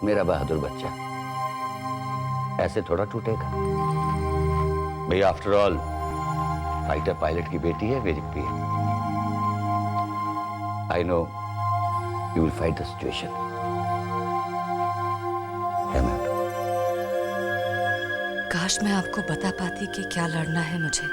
मेरा बहादुर बच्चा ऐसे थोड़ा टूटेगा भाई। आफ्टर ऑल फाइटर पायलट की बेटी है मेरी Priya. I know you will fight the situation. काश मैं आपको बता पाती कि क्या लड़ना है मुझे।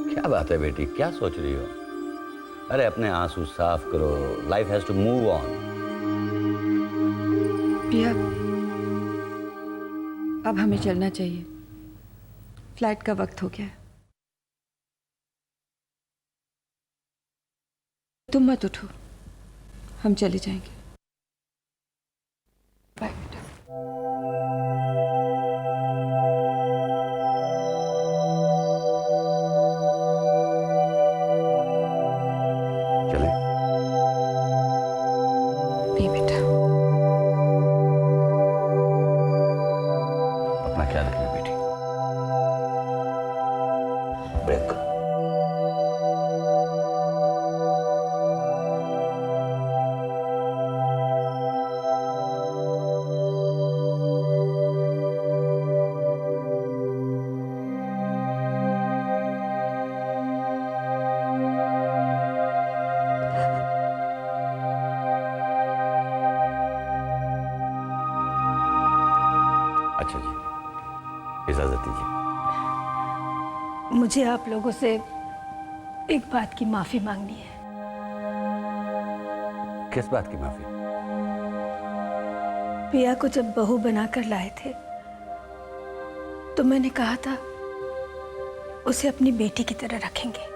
क्या बात है बेटी, क्या सोच रही हो? अरे अपने आंसू साफ करो। Life has to move on. Piya, अब हमें चलना चाहिए। फ्लाइट का वक्त हो गया है। तुम मत उठो, हम चले जाएंगे। बाय बेटा। चले। नहीं बेटा। अपना ख्याल रखना बेटी। ब्रेक। अच्छा जी, इजाजत दीजिए। मुझे आप लोगों से एक बात की माफी मांगनी है। किस बात की माफी? पिया को जब बहू बनाकर लाए थे तो मैंने कहा था उसे अपनी बेटी की तरह रखेंगे,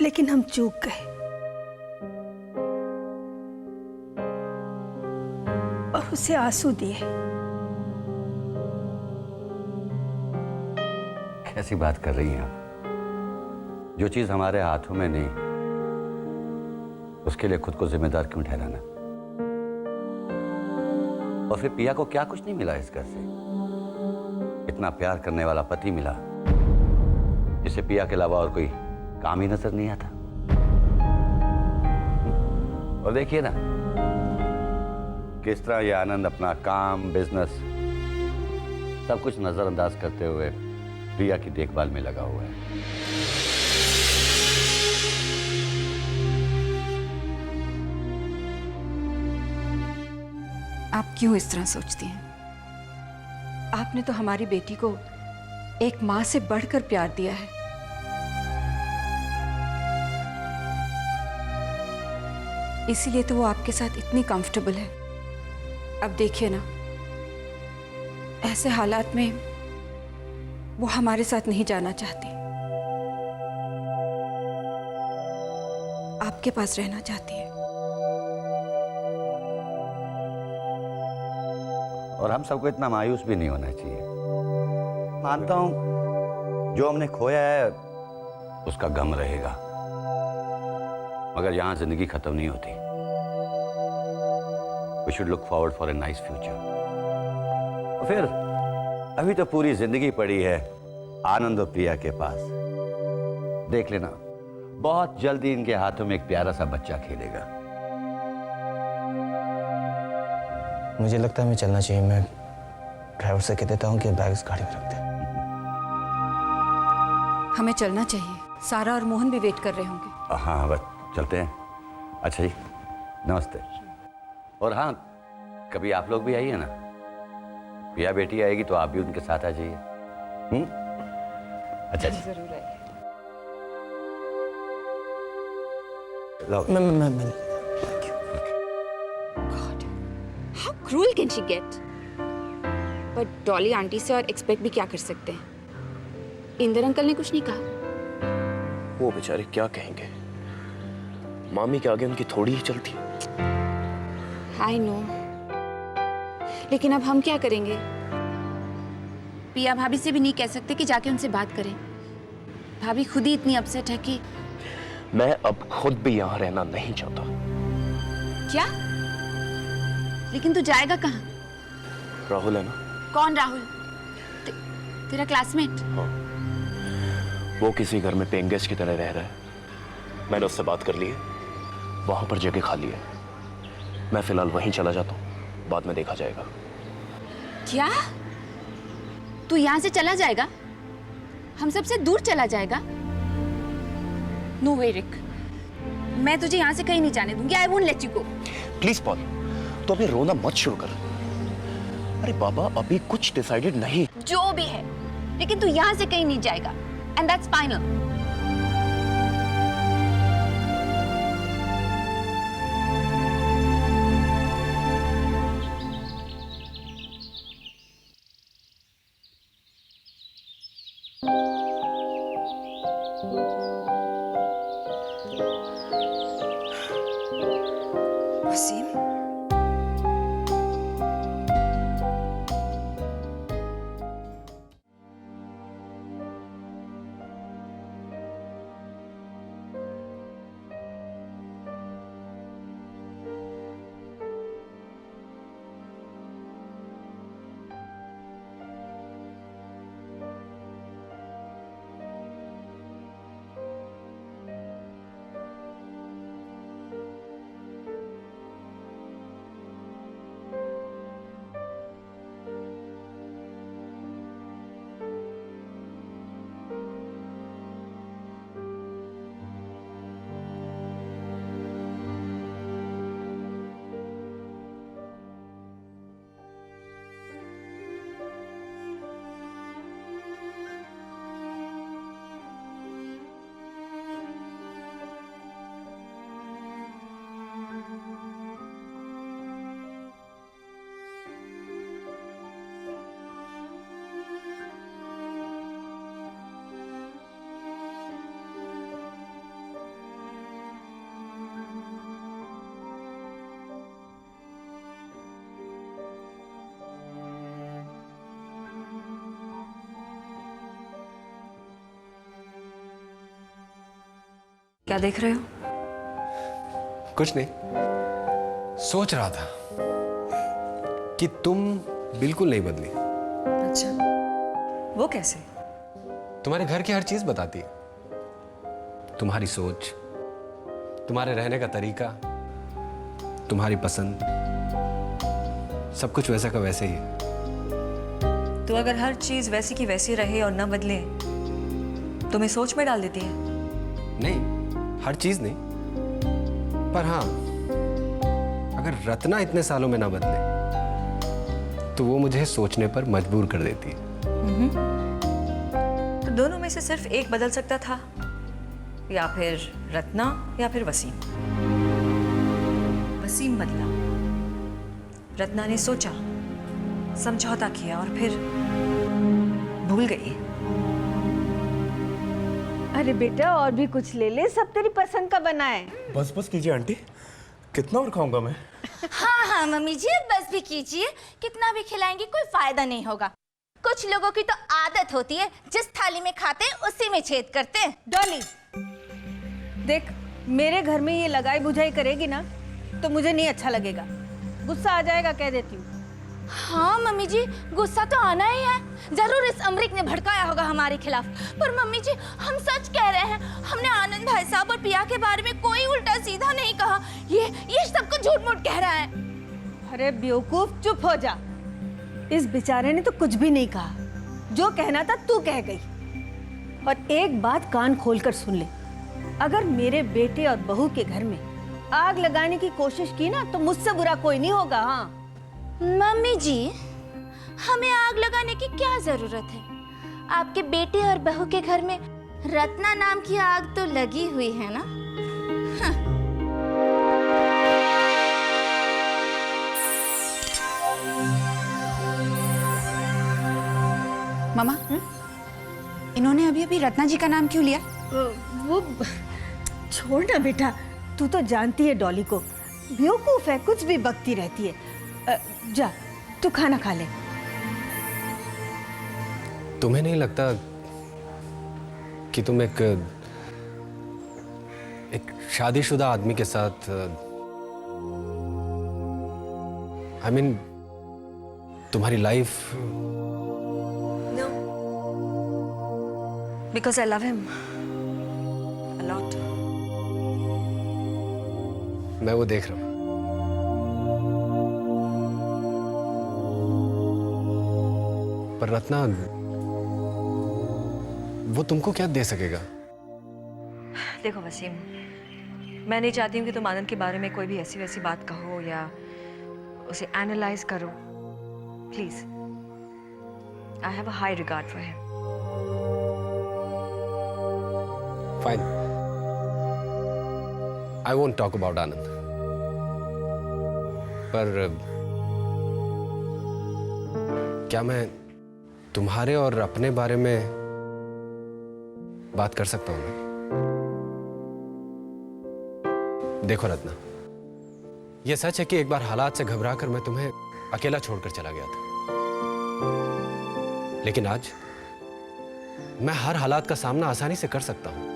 लेकिन हम चूक गए और उसे आंसू दिए। कैसी बात कर रही हैं आप? जो चीज हमारे हाथों में नहीं, उसके लिए खुद को जिम्मेदार क्यों ठहराना? और फिर पिया को क्या कुछ नहीं मिला इस घर से? इतना प्यार करने वाला पति मिला जिसे पिया के अलावा और कोई काम ही नजर नहीं आता। और देखिए ना किस तरह ये आनंद अपना काम, बिजनेस सब कुछ नजरअंदाज करते हुए प्रिया की देखभाल में लगा हुआ है। आप क्यों इस तरह सोचती हैं? आपने तो हमारी बेटी को एक मां से बढ़कर प्यार दिया है। इसीलिए तो वो आपके साथ इतनी कंफर्टेबल है। अब देखिए ना, ऐसे हालात में वो हमारे साथ नहीं जाना चाहती, आपके पास रहना चाहती है। और हम सबको इतना मायूस भी नहीं होना चाहिए। मानता हूं जो हमने खोया है उसका गम रहेगा, मगर यहां जिंदगी खत्म नहीं होती। We should look forward for a nice future. और फिर अभी तो पूरी जिंदगी पड़ी है आनंद और प्रिया के पास। देख लेना, बहुत जल्दी इनके हाथों में एक प्यारा सा बच्चा खेलेगा। मुझे लगता है हमें चलना चाहिए। मैं ड्राइवर से कह देता हूँ कि बैग इस गाड़ी में रख दे। हमें चलना चाहिए, सारा और मोहन भी वेट कर रहे होंगे। हाँ बस चलते हैं। अच्छा जी, नमस्ते। और हाँ, कभी आप लोग भी आइए ना। प्रिया बेटी आएगी तो आप भी उनके साथ आ जाइए। अच्छा जी, जरूर आइए। मैं God, how cruel can she get? But Dolly aunty से और एक्सपेक्ट भी क्या कर सकते हैं? इंदर अंकल ने कुछ नहीं कहा। वो बेचारे क्या कहेंगे? मामी के आगे उनकी थोड़ी ही चलती। I know, लेकिन अब हम क्या करेंगे? पिया भाभी से भी नहीं कह सकते कि जाके उनसे बात करें। भाभी खुद ही इतनी अपसेट है कि मैं अब खुद भी यहाँ रहना नहीं चाहता। क्या? लेकिन तू जाएगा कहाँ? राहुल है ना? कौन राहुल? तेरा क्लासमेट? हाँ, वो किसी घर में पेइंग गेस्ट की तरह रह रहा है। मैंने उससे बात कर ली है, वहां पर जगह खाली है। मैं फिलहाल वहीं चला जाता हूँ, बाद में देखा जाएगा। क्या तू यहाँ से चला जाएगा? हम सबसे दूर चला जाएगा? नो वे रिक, मैं तुझे यहाँ से कहीं नहीं जाने दूंगी। I won't let you go. Please Paul, तो अभी रोना मत शुरू कर। अरे बाबा, अभी कुछ डिसाइडेड नहीं। जो भी है, लेकिन तू यहाँ से कहीं नहीं जाएगा, एंड दैट्स फाइनल। वसीम, क्या देख रहे हो? कुछ नहीं, सोच रहा था कि तुम बिल्कुल नहीं बदली। अच्छा, वो कैसे? तुम्हारे घर की हर चीज बताती है, तुम्हारी सोच, तुम्हारे रहने का तरीका, तुम्हारी पसंद, सब कुछ वैसा का वैसे ही है। तो अगर हर चीज वैसी की वैसी रहे और न बदले, तुम्हें सोच में डाल देती है? नहीं, हर चीज नहीं, पर हाँ, अगर रत्ना इतने सालों में ना बदले तो वो मुझे सोचने पर मजबूर कर देती है। तो दोनों में से सिर्फ एक बदल सकता था, या फिर रत्ना या फिर वसीम। वसीम बदला, रत्ना ने सोचा, समझौता किया और फिर भूल गई। अरे बेटा, और भी कुछ ले ले, सब तेरी पसंद का बना है। बस बस कीजिए आंटी, कितना और खाऊंगा मैं? हाँ हाँ मम्मी जी, बस भी कीजिए। कितना भी खिलाएंगे कोई फायदा नहीं होगा। कुछ लोगों की तो आदत होती है, जिस थाली में खाते हैं उसी में छेद करते हैं। डॉली, देख, मेरे घर में ये लगाई बुझाई करेगी ना तो मुझे नहीं अच्छा लगेगा, गुस्सा आ जाएगा, कह देती हूँ। हाँ मम्मी जी, गुस्सा तो आना ही है। जरूर इस अमरीक ने भड़काया होगा हमारे खिलाफ। पर मम्मी जी, हम सच कह रहे हैं, हमने आनंद भाई साहब और पिया के बारे में कोई उल्टा सीधा नहीं कहा। ये सब कुछ झूठ मूठ कह रहा है। अरे बेवकूफ, चुप हो जा। इस बेचारे ने तो कुछ भी नहीं कहा, जो कहना था तू कह गई। और एक बात कान खोलकर सुन ले, अगर मेरे बेटे और बहू के घर में आग लगाने की कोशिश की ना तो मुझसे बुरा कोई नहीं होगा। हाँ मम्मी जी, हमें आग लगाने की क्या जरूरत है? आपके बेटे और बहू के घर में रत्ना नाम की आग तो लगी हुई है ना। मामा, इन्होंने अभी अभी रत्ना जी का नाम क्यों लिया? वो छोड़ ना बेटा, तू तो जानती है डॉली को, बेवकूफ है, कुछ भी बकती रहती है। जा, तू खाना खा ले। तुम्हें नहीं लगता कि तुम एक शादीशुदा आदमी के साथ, तुम्हारी life? No, Because I love him a lot. मैं वो देख रहा हूं। पर रत्ना, वो तुमको क्या दे सकेगा? देखो वसीम, मैं नहीं चाहती हूँ कि तुम आनंद के बारे में कोई भी ऐसी वैसी बात कहो या उसे एनालाइज करो। Please, I have a high regard for him. Fine, I won't talk about Anand. पर क्या मैं तुम्हारे और अपने बारे में बात कर सकता हूं ना? देखो रत्ना, यह सच है कि एक बार हालात से घबराकर मैं तुम्हें अकेला छोड़कर चला गया था, लेकिन आज मैं हर हालात का सामना आसानी से कर सकता हूं।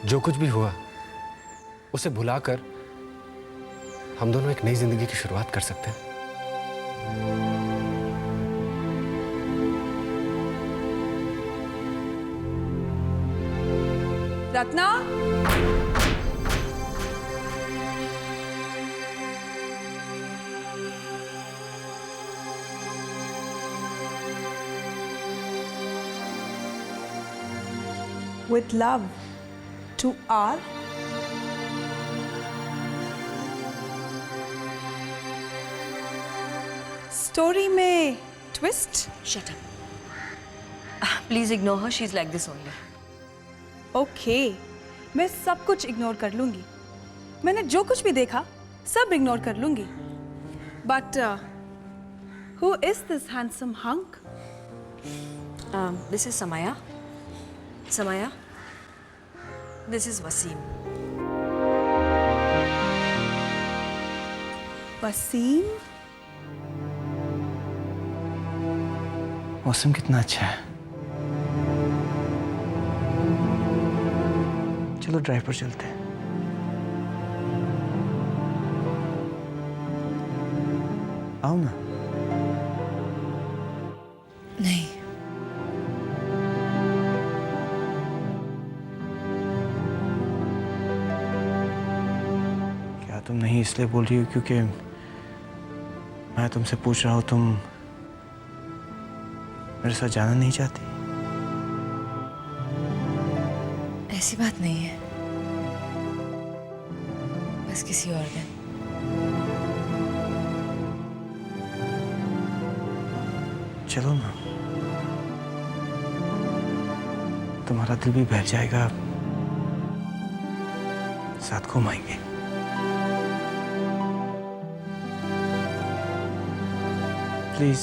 जो कुछ भी हुआ उसे भुलाकर हम दोनों एक नई जिंदगी की शुरुआत कर सकते हैं। Ratna, with love to R. Story में twist. Shut up. Please ignore her. She's like this only. Okay, मैं सब कुछ इग्नोर कर लूंगी। मैंने जो कुछ भी देखा सब इग्नोर कर लूंगी। But who is this handsome hunk? This is Samaya. Samaya. This is Wasim. Wasim? मौसम कितना अच्छा है। चलो ड्राइव पर चलते हैं। आओ ना। नहीं, क्या तुम नहीं इसलिए बोल रही हो क्योंकि मैं तुमसे पूछ रहा हूं तुम मेरे साथ जाना नहीं चाहती? ऐसी बात नहीं है। बस किसी और दिन। चलो ना, तुम्हारा दिल भी बहल जाएगा, साथ घुमाएंगे। Please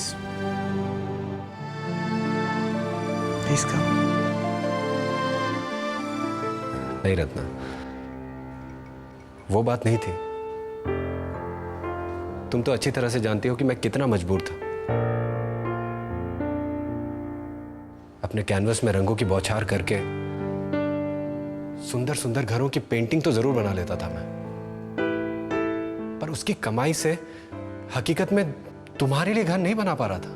please come. नहीं रत्ना, वो बात नहीं थी। तुम तो अच्छी तरह से जानती हो कि मैं कितना मजबूर था। अपने कैनवस में रंगों की बौछार करके सुंदर सुंदर घरों की पेंटिंग तो जरूर बना लेता था मैं, पर उसकी कमाई से हकीकत में तुम्हारे लिए घर नहीं बना पा रहा था।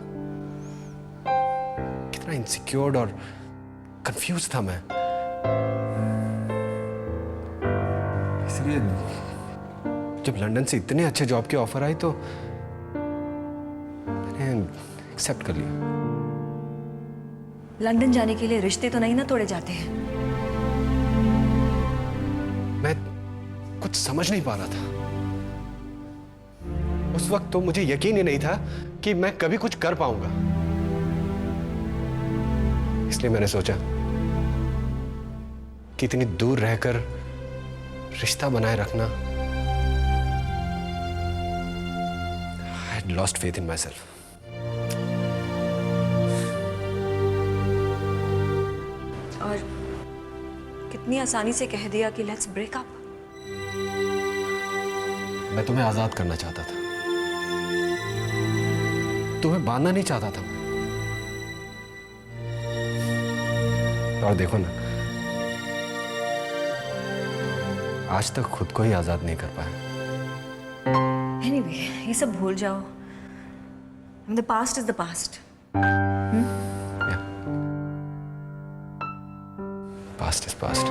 कितना इनसिक्योर्ड और कंफ्यूज था मैं। इसलिए जब लंदन से इतने अच्छे जॉब की ऑफर आई तो मैंने एक्सेप्ट कर लिया। लंदन जाने के लिए रिश्ते तो नहीं ना तोड़े जाते हैं। मैं कुछ समझ नहीं पा रहा था। उस वक्त तो मुझे यकीन ही नहीं था कि मैं कभी कुछ कर पाऊंगा। इसलिए मैंने सोचा कि इतनी दूर रहकर रिश्ता बनाए रखना, I had lost faith in myself. और कितनी आसानी से कह दिया कि लेट्स ब्रेक अप। मैं तुम्हें आजाद करना चाहता था, तुम्हें बांधना नहीं चाहता था। और देखो ना, आज तक खुद को ही आज़ाद नहीं कर पाया। Anyway, ये सब भूल जाओ। The past is the past. Past is past.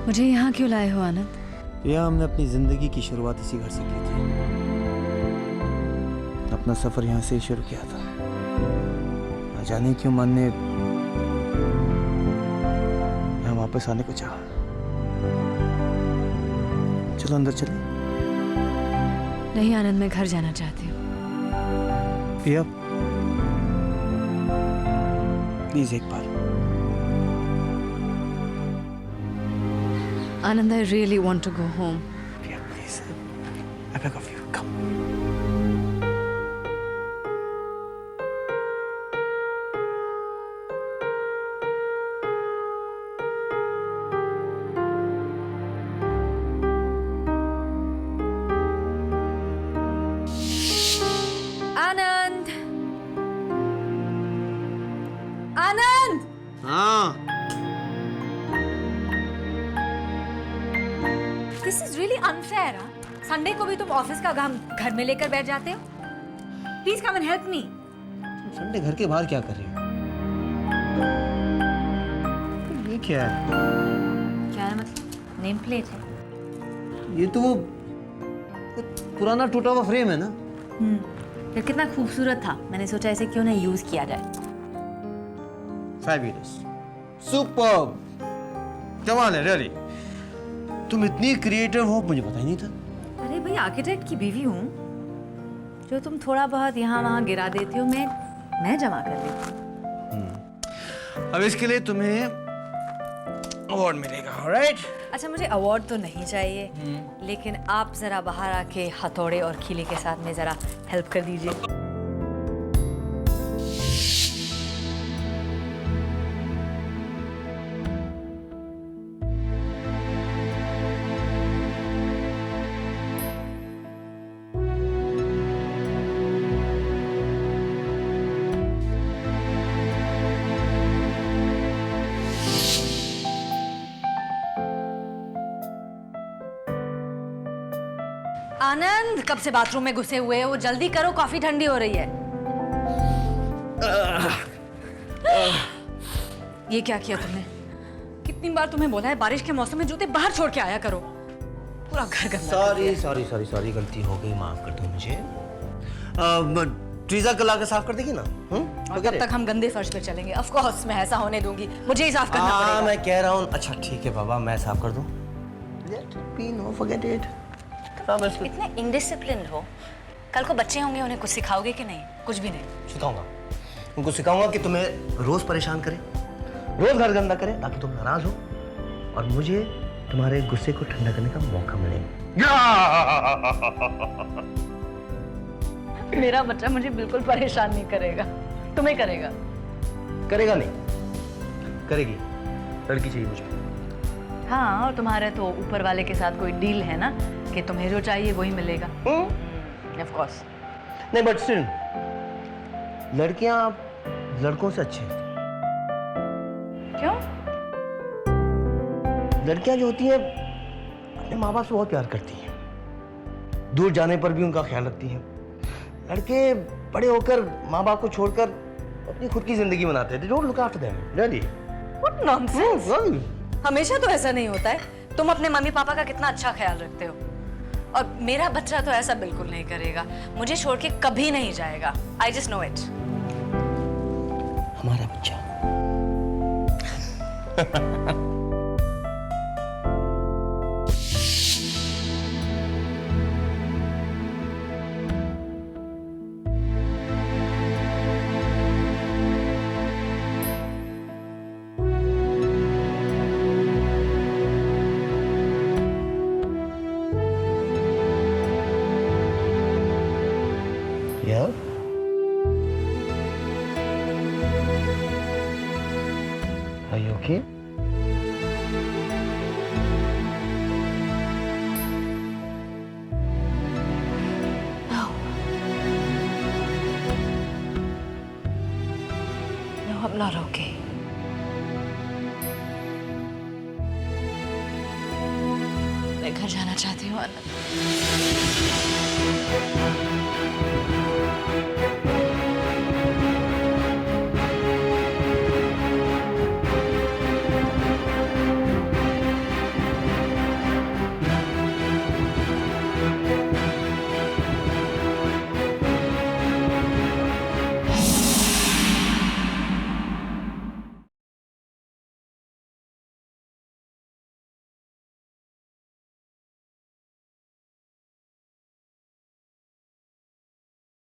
मुझे यहाँ क्यों लाए हो आनंद? यह हमने अपनी जिंदगी की शुरुआत इसी घर से की थी। अपना सफर यहाँ से ही शुरू किया था। न जाने क्यों मन ने यहाँ वापस आने को चाहा। चलो अंदर चलिए। नहीं आनंद, मैं घर जाना चाहती हूँ। पिया प्लीज एक बार। Anand, I really want to go home. Priya, please. I beg of you, come. Anand! Anand! हाँ। This is really unfair, हाँ? संडे को भी तुम ऑफिस का काम घर में लेकर बैठ जाते हो? Please come and help me. Sunday घर के बाहर क्या कर रही हो? ये क्या है? क्या है मतलब? नेम प्लेट है। ये तो वो पुराना टूटा हुआ फ्रेम है ना? ये कितना खूबसूरत था। मैंने सोचा इसे क्यों नहीं यूज किया जाए। Fabulous. Superb. कमाल है, really. तुम इतनी क्रिएटिव हो, मुझे पता ही नहीं था। अरे भाई, आर्किटेक्ट की बीवी हूँ। जो तुम थोड़ा बहुत यहाँ वहाँ गिरा देती हो, मैं जमा कर देती हूँ। अब इसके लिए तुम्हें अवार्ड मिलेगा, alright? अच्छा, मुझे अवार्ड तो नहीं चाहिए, लेकिन आप जरा बाहर आके हथौड़े और खीले के साथ में जरा हेल्प कर दीजिए। आनंद, कब से बाथरूम में घुसे हुए हो? जल्दी करो, कॉफी ठंडी हो रही है। ये क्या किया तुमने? कितनी बार तुम्हें बोला है बारिश के मौसम में जूते बाहर छोड़ के आया करो। पूरा घर गंदा। सॉरी गलती हो गई, माफ कर दो मुझे। ट्रीजा कल आकर साफ कर देगी ना? और कब तक हम गंदे फर्श पे चलेंगे? ऑफ कोर्स मैं ऐसा होने दूंगी, मुझे ही साफ करना पड़ेगा। मैं कह रहा हूँ। अच्छा ठीक है बाबा, मैं साफ कर दूँ। इतने इनडिसिप्लिन्ड हो। कल को बच्चे होंगे, उन्हें कुछ सिखाओगे कि नहीं? कुछ भी नहीं। सिखाऊंगा, उनको सिखाऊंगा कि तुम्हें रोज परेशान करे, रोज घर गंदा करे, ताकि तुम नाराज हो और मुझे तुम्हारे गुस्से को ठंडा करने का मौका मिले। मेरा बच्चा मुझे बिल्कुल परेशान नहीं करेगा। तुम्हें करेगा? करेगा नहीं, करेगी। लड़की चाहिए मुझे। हाँ, और तुम्हारे तो ऊपर वाले के साथ कोई डील है ना कि तुम्हें जो चाहिए वही मिलेगा। Of course. नहीं बट स्टिल लड़कियां लड़कों से अच्छी हैं। क्यों? लड़कियां जो होती हैं अपने माँ बाप से बहुत प्यार करती हैं, दूर जाने पर भी उनका ख्याल रखती हैं। लड़के बड़े होकर माँ बाप को छोड़कर अपनी खुद की जिंदगी बनाते हैं। They don't look after them, really. What nonsense! Really? हमेशा तो ऐसा नहीं होता है। तुम अपने मम्मी पापा का कितना अच्छा ख्याल रखते हो, और मेरा बच्चा तो ऐसा बिल्कुल नहीं करेगा। मुझे छोड़ के कभी नहीं जाएगा। I just know it. हमारा बच्चा। Yeah? Are you okay? No, I'm not okay. मैं घर जाना चाहती हूँ आनंद।